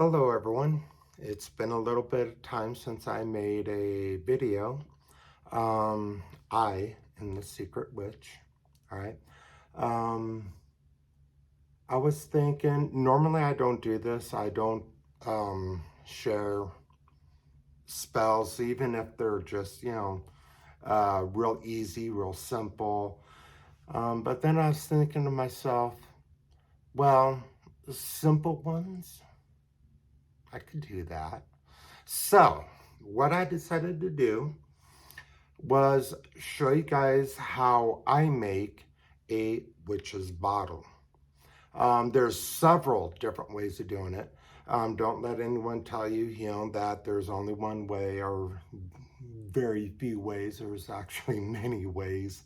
Hello everyone. It's been a little bit of time since I made a video. I am the Secret Witch. All right. Um, I was thinking, normally I don't do this. I don't share spells, even if they're just, real easy, real simple. But then I was thinking to myself, well, simple ones, I could do that. So, what I decided to do was show you guys how I make a witch's bottle. There's several different ways of doing it. Don't let anyone tell you, that there's only one way or very few ways. There's actually many ways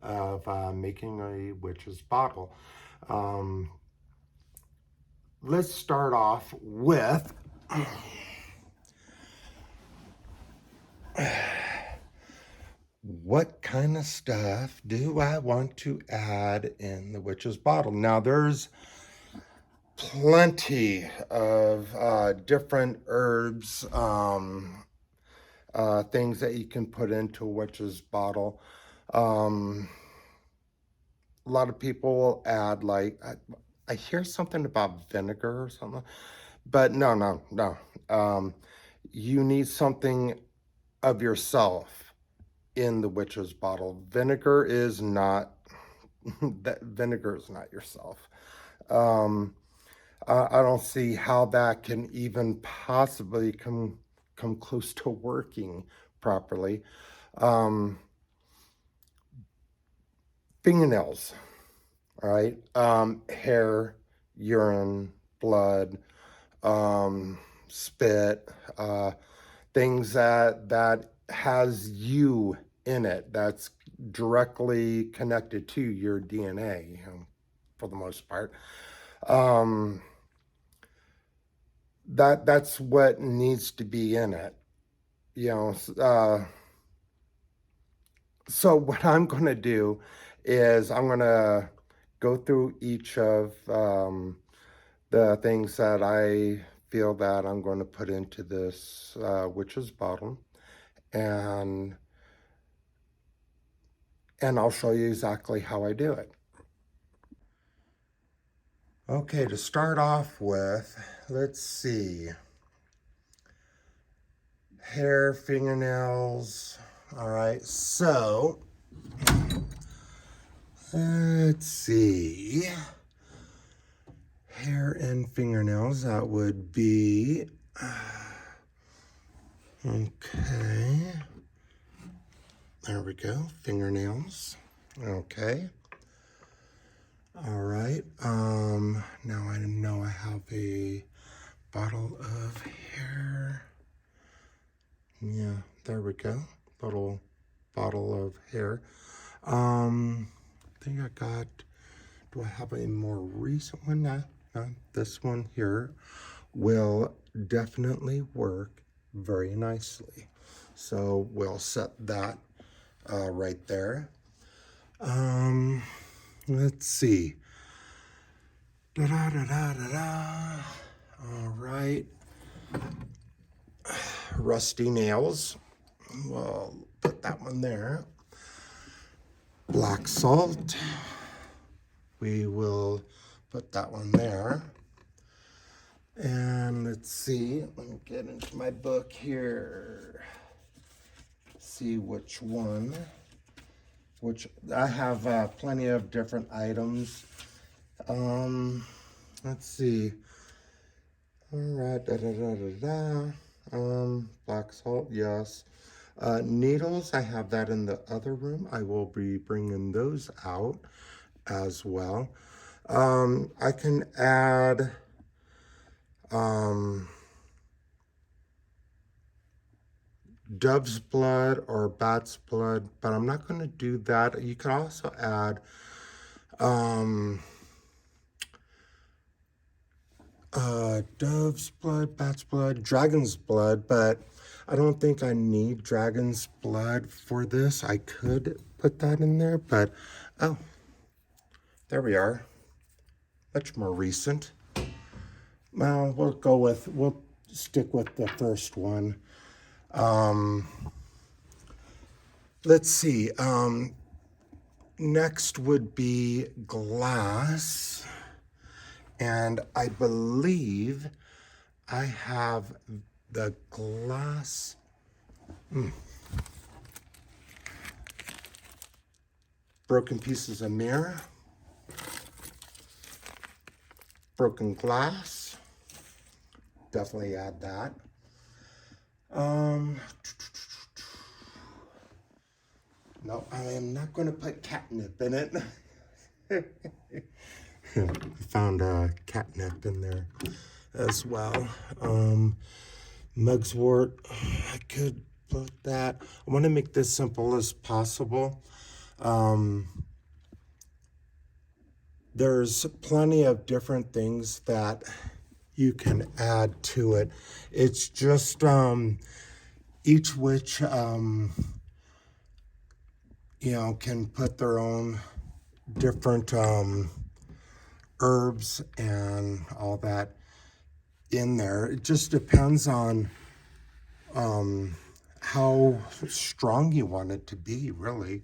of making a witch's bottle. Um, let's start off with what kind of stuff do I want to add in the witch's bottle? Now, there's plenty of different herbs, things that you can put into a witch's bottle. Um, a lot of people will add, like, I hear something about vinegar or something, but no. You need something of yourself in the witch's bottle. Vinegar is not that vinegar is not yourself. Um, I don't see how that can even possibly come close to working properly. Um, fingernails, all right, hair, urine, blood, spit, things that has you in it, that's directly connected to your DNA, for the most part. Um, that's what needs to be in it, you know. So what I'm going to do is I'm going to go through each of the things that I feel that I'm going to put into this witch's bottle, and I'll show you exactly how I do it. Okay, to start off with, let's see. Hair, fingernails. All right, so let's see. Hair and fingernails, that would be, okay. There we go, fingernails. Okay. All right, now I know I have a bottle of hair. Yeah, there we go, little bottle of hair. I think I got, do I have a more recent one? No, this one here will definitely work very nicely. So we'll set that right there. Let's see. Da-da-da-da-da-da. All right. Rusty nails. We'll put that one there. Black salt. We will put that one there. And let's see. Let me get into my book here. See which one. Which I have plenty of different items. Let's see. All right, black salt, yes. Needles, I have that in the other room. I will be bringing those out as well. I can add, dove's blood or bat's blood, but I'm not going to do that. You can also add, dove's blood, bat's blood, dragon's blood, but I don't think I need dragon's blood for this. I could put that in there, but there we are. Much more recent. Well, we'll stick with the first one. Let's see. Next would be glass. And I believe I have the glass. Broken pieces of mirror. Broken glass. Definitely add that. No, I am not going to put catnip in it. I found catnip in there as well. Mugwort, I could put that. I want to make this simple as possible. There's plenty of different things that you can add to it. It's just each witch, can put their own different herbs and all that in there. It just depends on how strong you want it to be, really.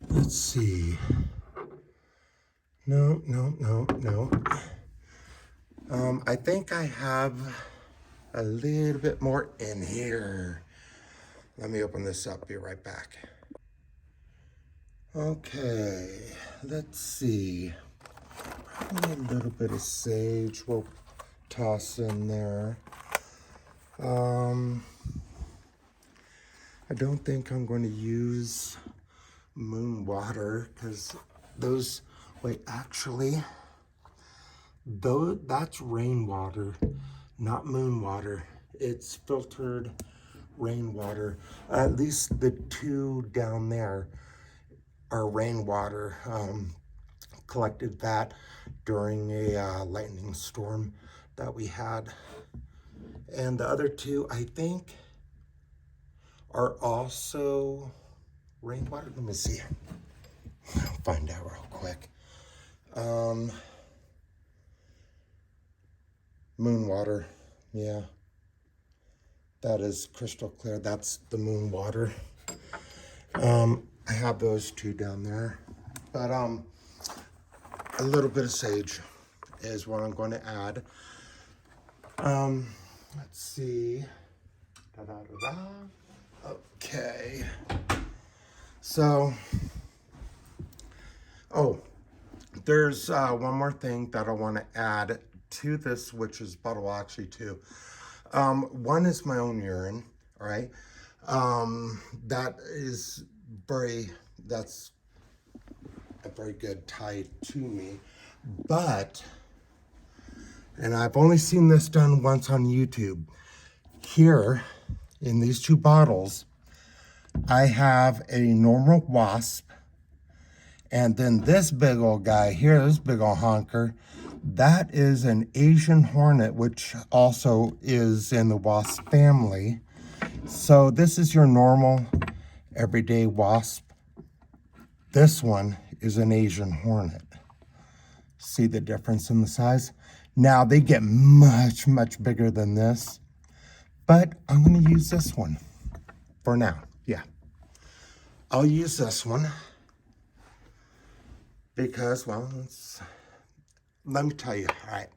Let's see. No. I think I have a little bit more in here. Let me open this up, be right back. Okay, let's see. Probably a little bit of sage we'll toss in there. I don't think I'm going to use moon water because those, wait, actually, though that's rainwater, not moon water. It's filtered rainwater. At least the two down there are rainwater. Collected that during a lightning storm that we had. And the other two, I think, are also rainwater. Let me see. I'll find out real quick. Moon water, yeah. That is crystal clear. That's the moon water. I have those two down there. But a little bit of sage is what I'm going to add. Let's see. Okay. So, there's one more thing that I want to add to this witch's bottle, actually two. One is my own urine, all right? That's a very good tie to me. But, and I've only seen this done once on YouTube. Here, in these two bottles, I have a normal wasp, and then this big old guy here, this big old honker, that is an Asian hornet, which also is in the wasp family. So this is your normal, everyday wasp. This one is an Asian hornet. See the difference in the size? Now they get much, much bigger than this, but I'm gonna use this one for now, yeah. I'll use this one because, well, let me tell you, all right.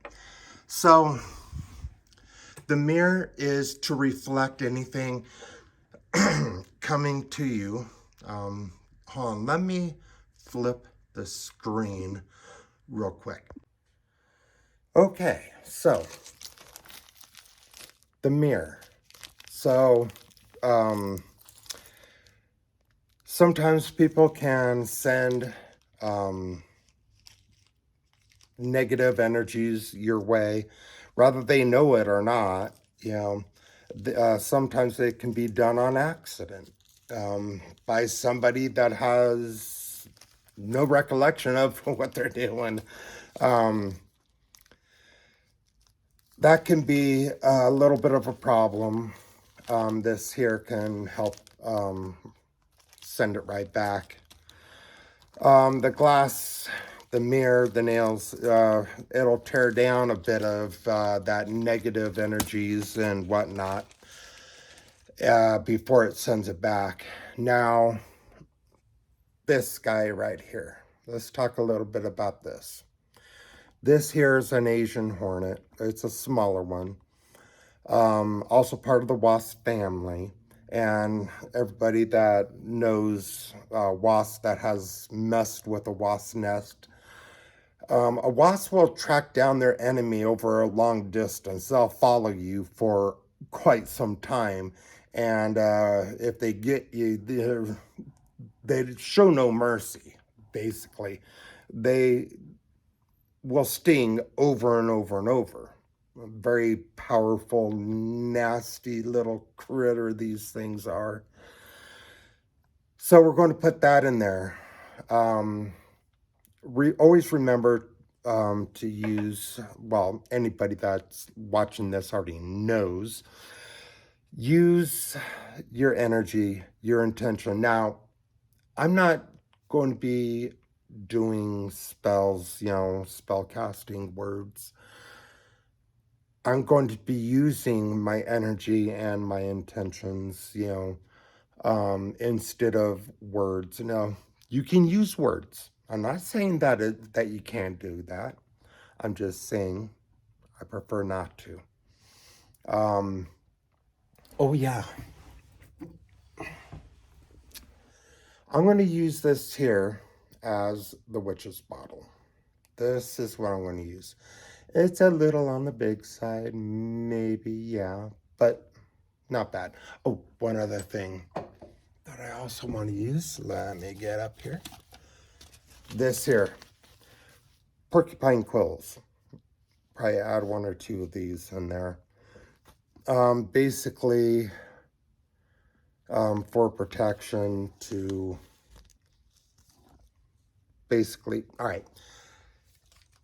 So the mirror is to reflect anything coming to you. Hold on, let me flip the screen real quick. Okay, so the mirror. So sometimes people can send negative energies your way, whether they know it or not. Sometimes it can be done on accident by somebody that has no recollection of what they're doing. That can be a little bit of a problem. This here can help send it right back. The glass the mirror, the nails, it'll tear down a bit of that negative energies and whatnot before it sends it back. Now, this guy right here. Let's talk a little bit about this. This here is an Asian hornet. It's a smaller one. Also part of the wasp family. And everybody that knows wasp that has messed with a wasp nest, a wasp will track down their enemy over a long distance. They'll follow you for quite some time. And if they get you, they show no mercy, basically. They will sting over and over and over. A very powerful, nasty little critter these things are. So we're going to put that in there. Always remember to use, well, anybody that's watching this already knows, use your energy, your intention. Now, I'm not going to be doing spells, spell casting words. I'm going to be using my energy and my intentions, instead of words. Now, you can use words. I'm not saying that you can't do that. I'm just saying I prefer not to. Oh yeah. I'm going to use this here as the witch's bottle. This is what I'm going to use. It's a little on the big side, maybe, yeah, but not bad. Oh, one other thing that I also want to use. Let me get up here. This here, porcupine quills. Probably add one or two of these in there. Basically, for protection to basically, all right.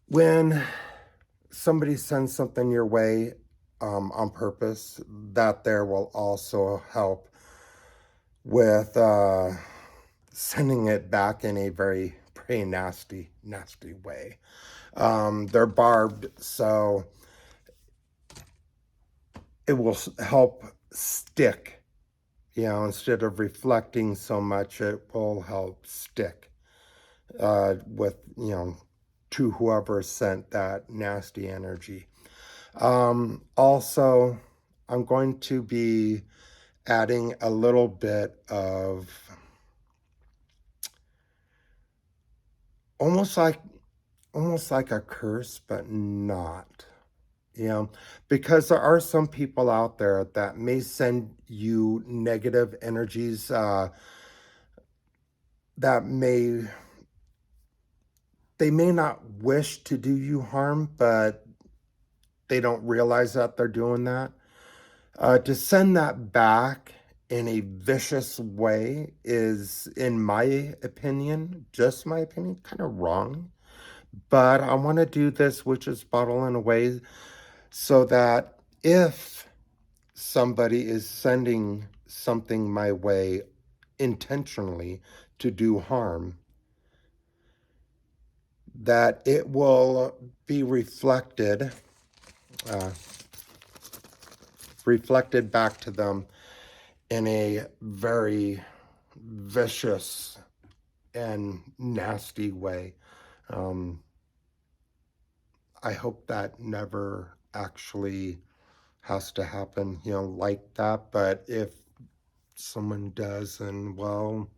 When somebody sends something your way on purpose, that there will also help with sending it back in a very, very nasty way. They're barbed, so it will help stick. Instead of reflecting so much, it will help stick with, to whoever sent that nasty energy. Also, I'm going to be adding a little bit of almost like a curse, but not. Because there are some people out there that may send you negative energies that they may not wish to do you harm, but they don't realize that they're doing that. To send that back in a vicious way is, in my opinion, just my opinion, kind of wrong. But I want to do this witch's bottle in a way so that if somebody is sending something my way intentionally to do harm, that it will be reflected back to them in a very vicious and nasty way. I hope that never actually has to happen, like that. But if someone does, and well,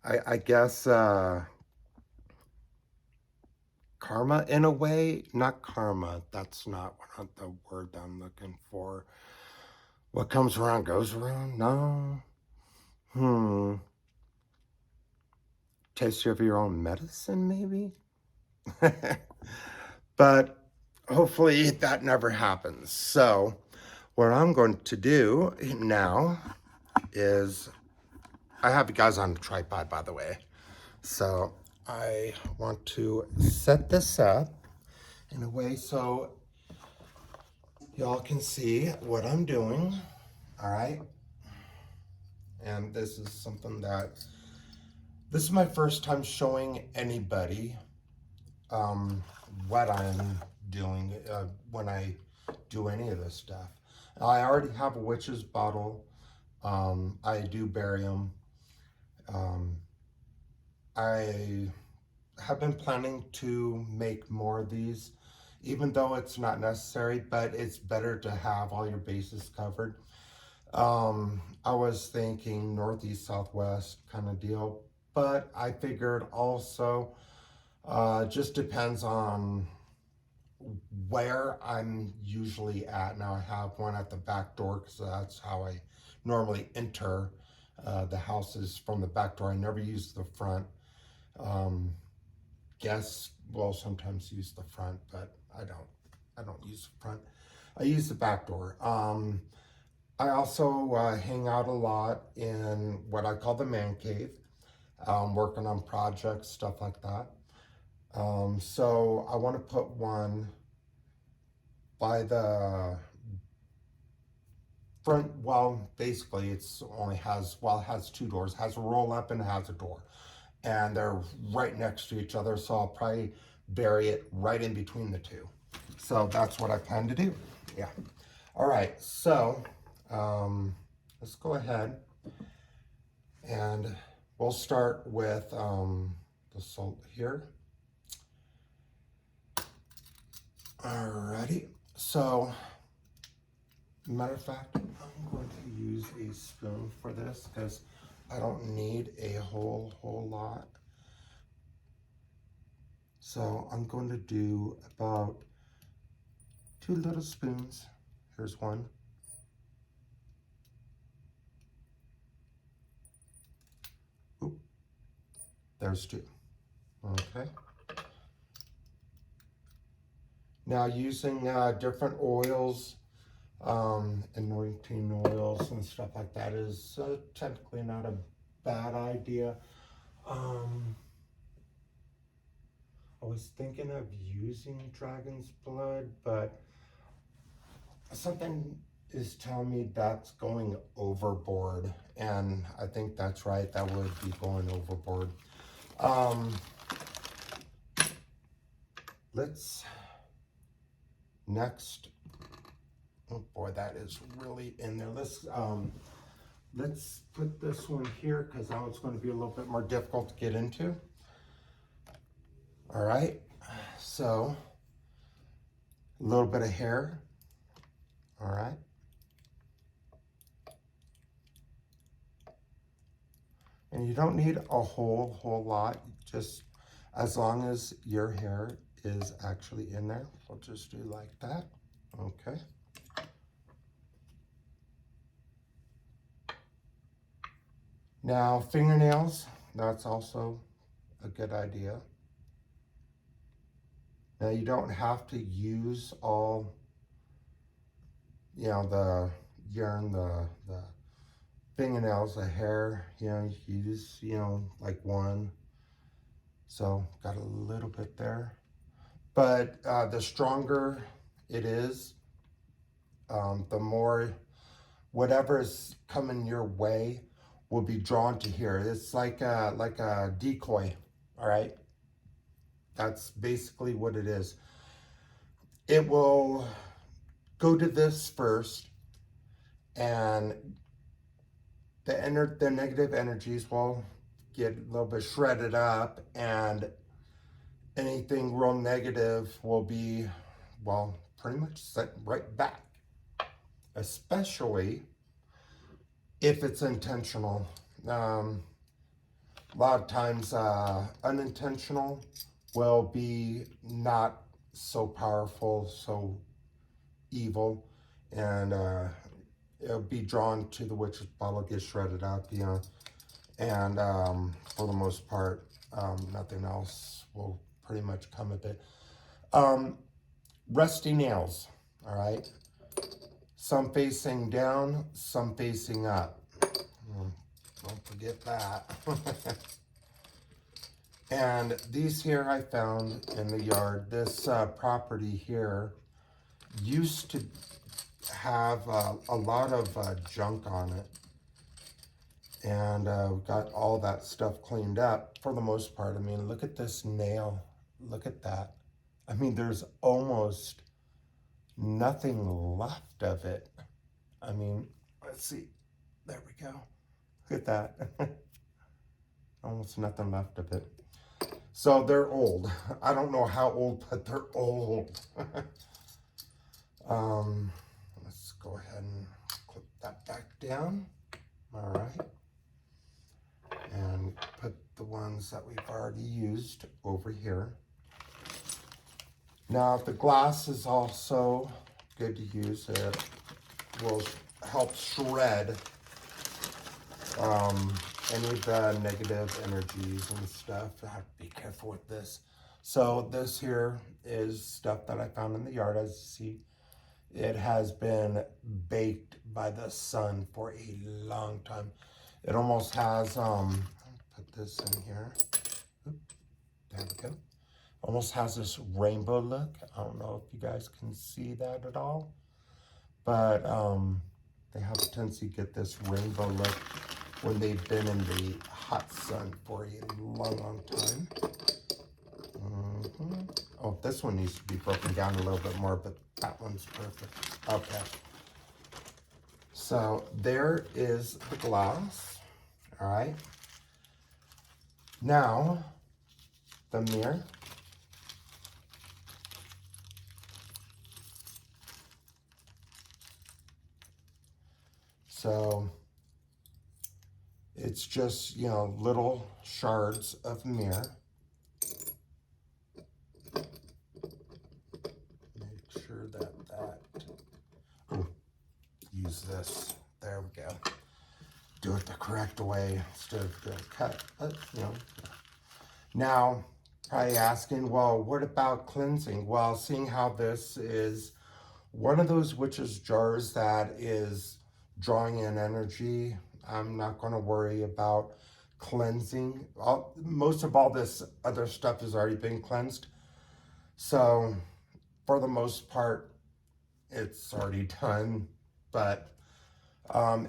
I guess karma in a way, not karma. That's not the word that I'm looking for. What comes around goes around? No. Taste of your own medicine, maybe? But hopefully that never happens. So what I'm going to do now is, I have you guys on the tripod, by the way. So I want to set this up in a way so y'all can see what I'm doing. All right. and this is something that, this is my first time showing anybody what I'm doing when I do any of this stuff. I already have a witch's bottle. I do barium. I have been planning to make more of these, even though it's not necessary, but it's better to have all your bases covered. I was thinking northeast, southwest kind of deal, but I figured also just depends on where I'm usually at. Now I have one at the back door because that's how I normally enter the houses, from the back door. I never use the front. Guests will sometimes use the front, but I don't use the front. I use the back door. I also hang out a lot in what I call the man cave, working on projects, stuff like that. So I want to put one by the front. Well, basically it's only has, well, it has two doors. It has a roll up and it has a door, and they're right next to each other. So I'll probably bury it right in between the two. So that's what I plan to do. Yeah. All right. So let's go ahead and we'll start with the salt here. Alrighty. So, matter of fact, I'm going to use a spoon for this because I don't need a whole lot. So I'm going to do about 2 little spoons. Here's one. Oop. There's 2. Okay. Now using different oils, anointing oils and stuff like that is technically not a bad idea. I was thinking of using dragon's blood, but something is telling me that's going overboard, and I think that's right. That would be going overboard. Let's next. Oh boy, that is really in there. Let's put this one here because now it's going to be a little bit more difficult to get into. All right, so a little bit of hair. All right. And you don't need a whole lot, just as long as your hair is actually in there. We'll just do like that. Okay. Now, fingernails, that's also a good idea. Now, you don't have to use all, the yarn, the fingernails, the hair, you use, like one. So, got a little bit there. But the stronger it is, the more whatever's coming your way will be drawn to here. It's like a decoy, all right? That's basically what it is. It will go to this first, and the negative energies will get a little bit shredded up, and anything real negative will be, well, pretty much sent right back, especially if it's intentional. A lot of times unintentional will be not so powerful, so evil, and it'll be drawn to the witch's bottle, get shredded up, and for the most part, nothing else will pretty much come of it. Rusty nails, all right? Some facing down, some facing up. Don't forget that. And these here I found in the yard. This property here used to have a lot of junk on it. And got all that stuff cleaned up for the most part. I mean, look at this nail. Look at that. I mean, there's almost nothing left of it. I mean, let's see. There we go. Look at that. Almost nothing left of it. So they're old. I don't know how old, but they're old. Let's go ahead and clip that back down. All right. And put the ones that we've already used over here. Now, the glass is also good to use. It will help shred any of the negative energies and stuff. I have to be careful with this. So this here is stuff that I found in the yard. As you see, it has been baked by the sun for a long time. It almost has, I'll put this in here. Oop, there we go. Almost has this rainbow look. I don't know if you guys can see that at all, but they have a tendency to get this rainbow look when they've been in the hot sun for a long time. Oh, this one needs to be broken down a little bit more, but that one's perfect. Okay. So there is the glass. All right. Now, the mirror. So it's just, you know, little shards of mirror. Make sure that use this. There we go. Do it the correct way instead of doing cut. But, you know. Now, probably asking, well, what about cleansing? Well, seeing how this is one of those witch's jars that is drawing in energy, I'm not going to worry about cleansing. Most of all this other stuff has already been cleansed. So, for the most part, it's already done. But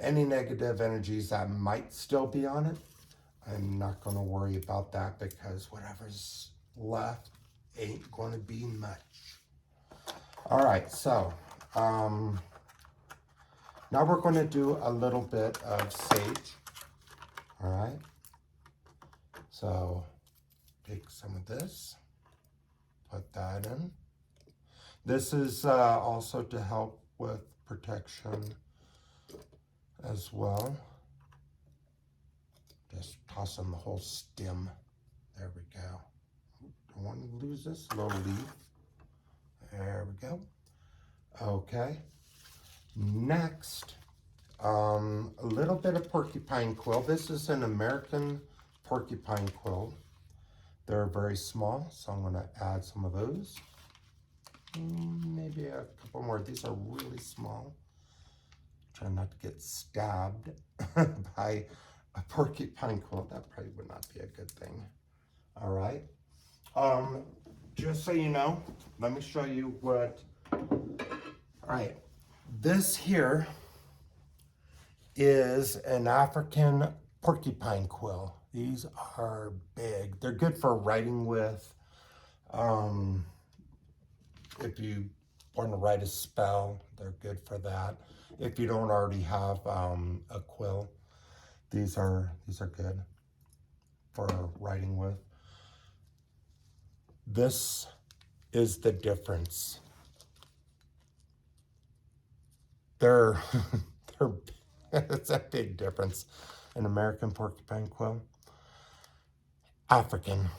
any negative energies that might still be on it, I'm not going to worry about that because whatever's left ain't going to be much. All right, so now we're going to do a little bit of sage. All right, so take some of this, put that in. This is also to help with protection as well. Just toss in the whole stem. There we go. Don't want to lose this little leaf. There we go. Okay. Next, a little bit of porcupine quill. This is an American porcupine quill. They're very small, so I'm going to add some of those. Maybe a couple more. These are really small. Try not to get stabbed by a porcupine quill. That probably would not be a good thing. All right. Just so you know, let me show you what. All right. This here is an African porcupine quill. These are big. They're good for writing with. If you want to write a spell, they're good for that. If you don't already have a quill, these are good for writing with. This is the difference. They're it's a big difference. An American porcupine quill, African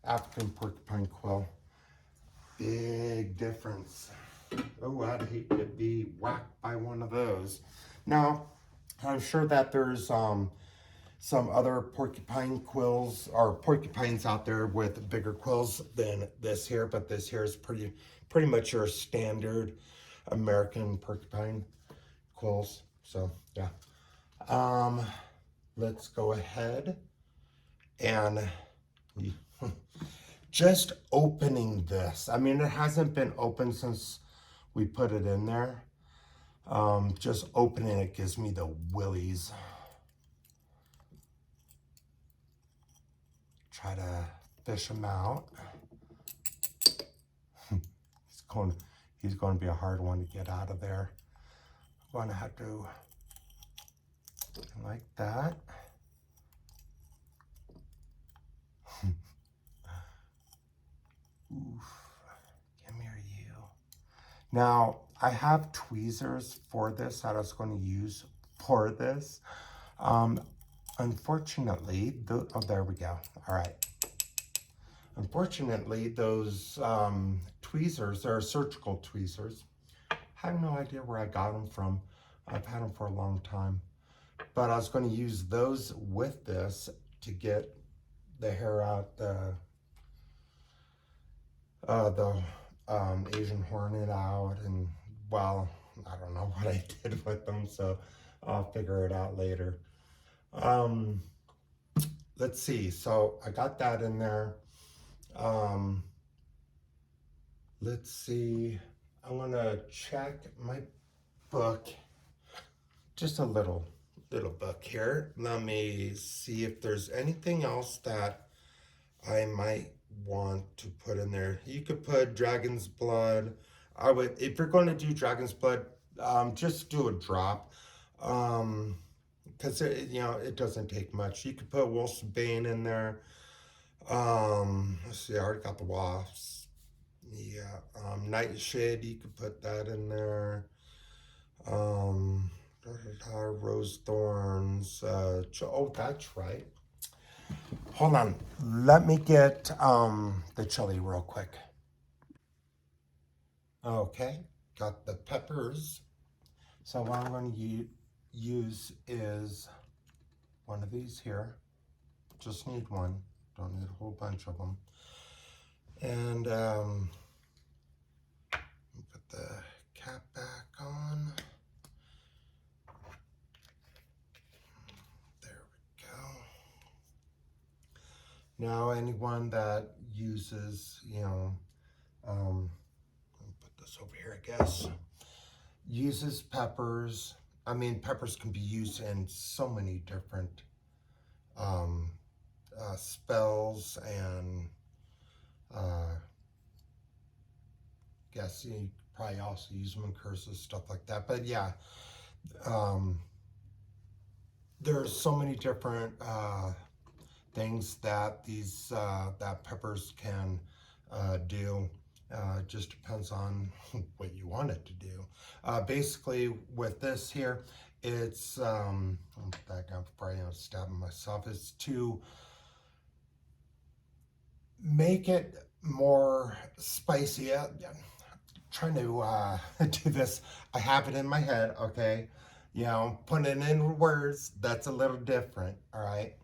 porcupine quill. Big difference. Oh, I'd hate to be whacked by one of those. Now, I'm sure that there's some other porcupine quills or porcupines out there with bigger quills than this here, but this here is pretty much your standard American porcupine quills. So yeah. Let's go ahead and just opening this. I mean, it hasn't been open since we put it in there. Just opening it gives me the willies. try to fish him out. He's going to be a hard one to get out of there. I'm going to have to, like that. Oof. Come here, you. Now, I have tweezers for this that I was going to use for this. Unfortunately, oh, there we go. All right. Unfortunately, those tweezers, they're surgical tweezers. I have no idea where I got them from. I've had them for a long time. But I was going to use those with this to get the hair out, the Asian hornet out, and well, I don't know what I did with them, so I'll figure it out later. Let's see, so I got that in there. Let's see, I'm gonna check my book, just a little book here. Let me see if there's anything else that I might want to put in there. You could put dragon's blood. I would, if you're going to do dragon's blood, just do a drop, because it doesn't take much. You could put wolf's bane in there. Let's see, I already got the wasps. Yeah, nightshade, you could put that in there. Rose thorns. Oh, that's right. Hold on, let me get the chili real quick. Okay, got the peppers. So what I'm going to use is one of these here. Just need one, don't need a whole bunch of them. And put the cap back on. There we go. Now anyone that uses, put this over here, I guess, uses peppers. I mean, peppers can be used in so many different spells, and guess you probably also use them in curses, stuff like that. But yeah, there's so many different things that these that peppers can do. It just depends on what you want it to do. Basically, with this here, it's I'll put that down before I stab myself. Is to make it more spicy. Trying to do this. I have it in my head. Okay, putting it in words, that's a little different. All right.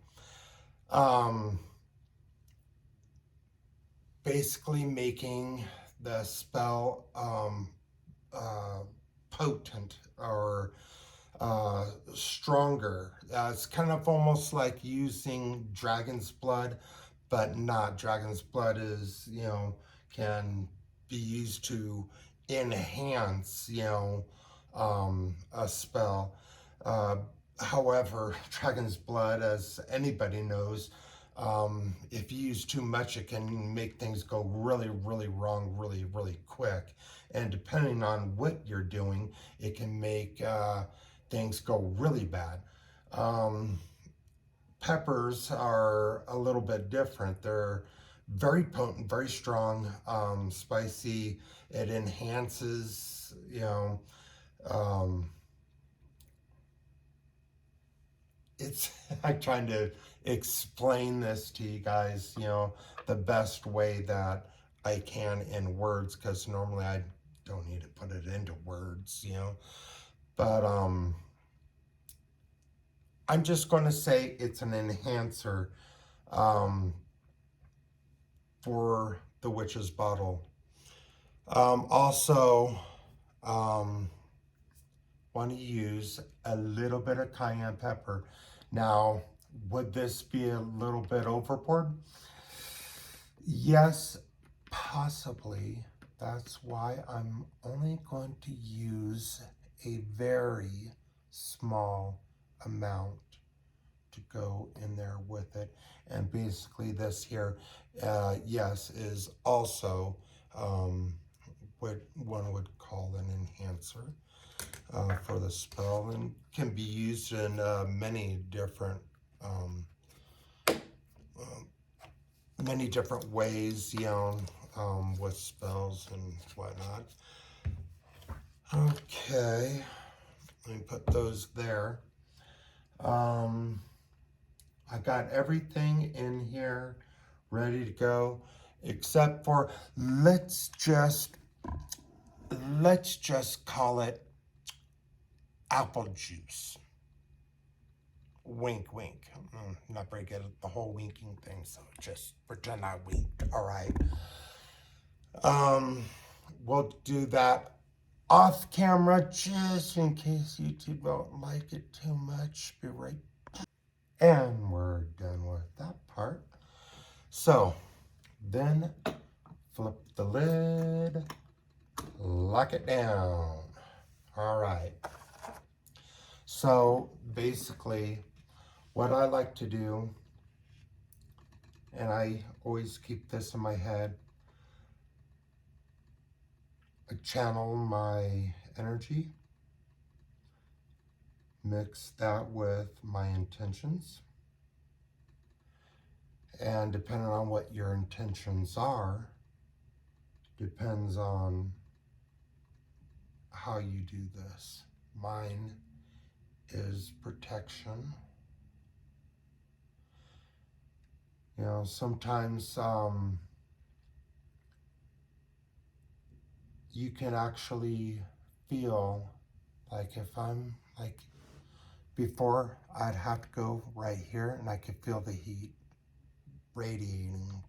Basically making the spell potent or stronger. It's kind of almost like using dragon's blood, but not. Dragon's blood is, can be used to enhance, a spell. However, dragon's blood, as anybody knows, if you use too much, it can make things go really, really wrong really, really quick. And depending on what you're doing, it can make things go really bad. Peppers are a little bit different. They're very potent, very strong, spicy. It enhances, I'm trying to explain this to you guys, the best way that I can in words, because normally I don't need to put it into words, but I'm just going to say it's an enhancer for the witch's bottle. Also, want to use a little bit of cayenne pepper. Now, would this be a little bit overboard? Yes, possibly. That's why I'm only going to use a very small amount to go in there with it. And basically this here, yes, is also what one would call an enhancer for the spell, and can be used in many different ways, you know, with spells and whatnot. Okay, let me put those there. I got everything in here ready to go, except for let's just call it apple juice. Wink, wink. Not very good at the whole winking thing, so just pretend I winked. All right. We'll do that off camera just in case YouTube don't like it too much. Be right back. And we're done with that part. So then flip the lid, lock it down. All right. So basically, what I like to do, and I always keep this in my head, I channel my energy, mix that with my intentions, and depending on what your intentions are, depends on how you do this. Mine is protection. You know, sometimes you can actually feel like if I'm like, before I'd have to go right here and I could feel the heat radiating.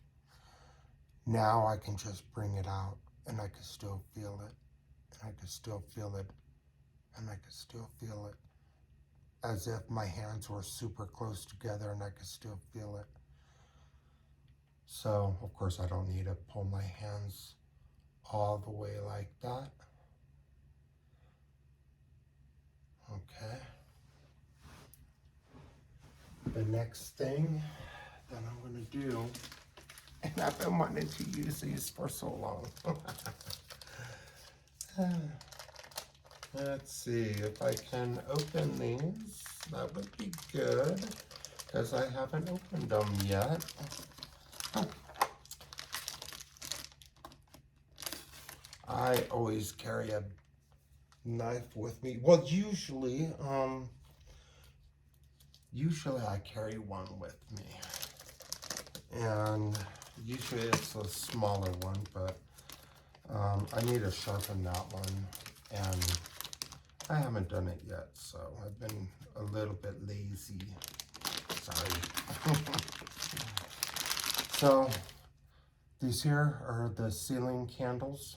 Now I can just bring it out and I can still feel it, and I can still feel it, and I can still feel it, as if my hands were super close together and I could still feel it. So of course I don't need to pull my hands all the way like that. Okay. The next thing that I'm going to do, and I've been wanting to use these for so long. Let's see if I can open these. That would be good, because I haven't opened them yet. I always carry a knife with me. Well, usually I carry one with me, and usually it's a smaller one, but I need to sharpen that one, and I haven't done it yet, so I've been a little bit lazy. Sorry. So these here are the ceiling candles,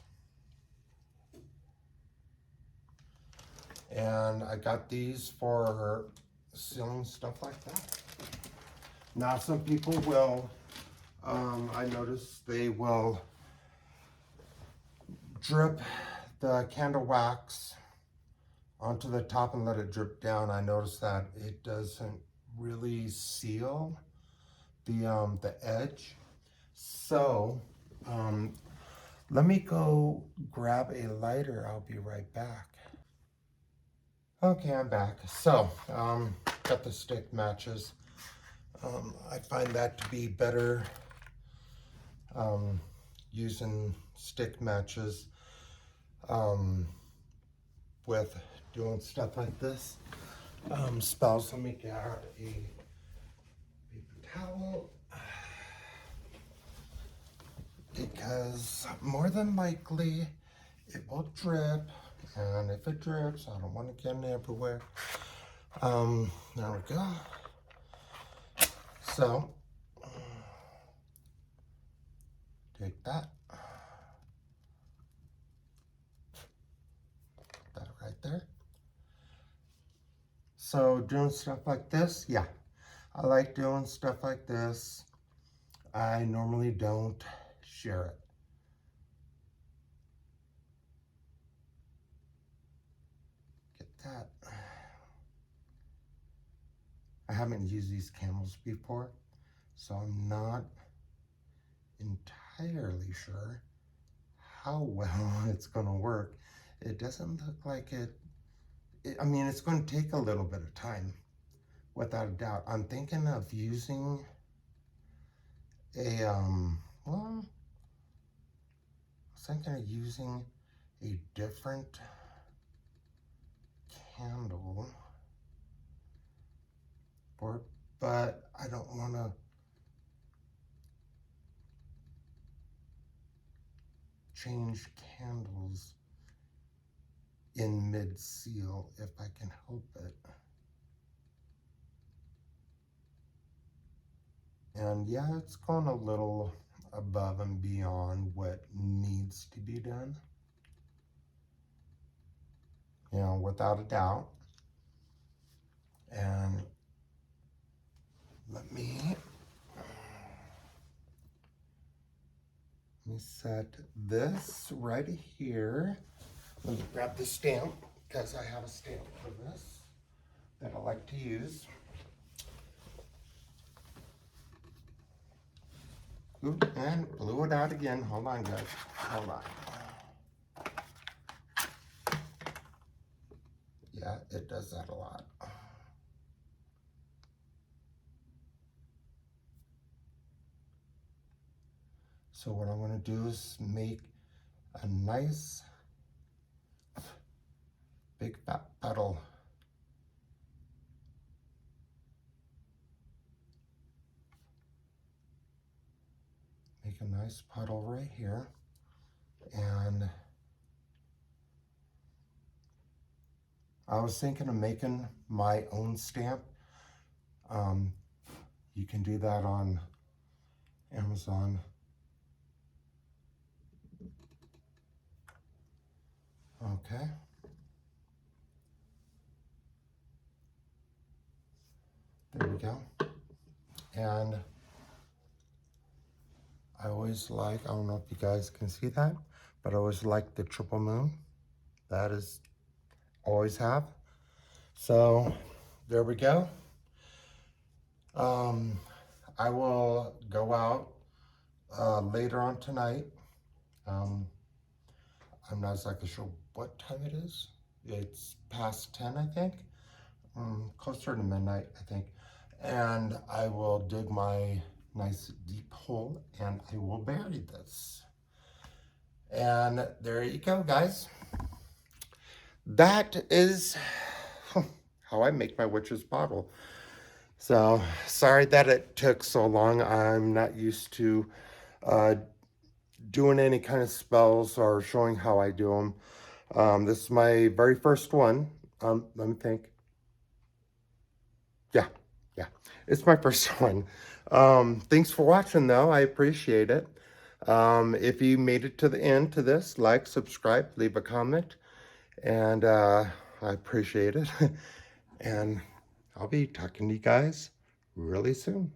and I got these for ceiling stuff like that. Now some people will, I noticed they will drip the candle wax onto the top and let it drip down. I noticed that it doesn't really seal the edge. So let me go grab a lighter. I'll be right back. Okay, I'm back. So got the stick matches. I find that to be better, using stick matches with doing stuff like this. Spells. Let me get out a paper towel, because more than likely it will drip, and if it drips, I don't want it getting everywhere. There we go. So take that, put that right there. So doing stuff like this, yeah, I like doing stuff like this. I normally don't share it. Get that. I haven't used these candles before, so I'm not entirely sure how well it's going to work. It doesn't look like I mean, it's going to take a little bit of time, without a doubt. I'm thinking of using a, well, I was thinking of using a different candle for it, but I don't want to change candles in mid-seal if I can help it. And yeah, it's going a little above and beyond what needs to be done, you know, without a doubt. And let me set this right here. Let me grab the stamp, because I have a stamp for this that I like to use. Oop, and blew it out again. Hold on, guys. Hold on. Yeah, it does that a lot. So what I'm going to do is make a nice big fat puddle. Make a nice puddle right here. And I was thinking of making my own stamp. You can do that on Amazon. Okay. There we go. And I always like, I don't know if you guys can see that, but I always like the triple moon. That is, always have. So there we go. I will go out later on tonight. I'm not exactly sure what time it is. It's past 10, I think. Closer to midnight, I think. And I will dig my nice deep hole and I will bury this. And there you go, guys. That is how I make my witch's bottle. So sorry that it took so long. I'm not used to doing any kind of spells or showing how I do them. This is my very first one. Let me think. Yeah, it's my first one. Thanks for watching, though. I appreciate it. If you made it to the end to this, like, subscribe, leave a comment, and I appreciate it. And I'll be talking to you guys really soon.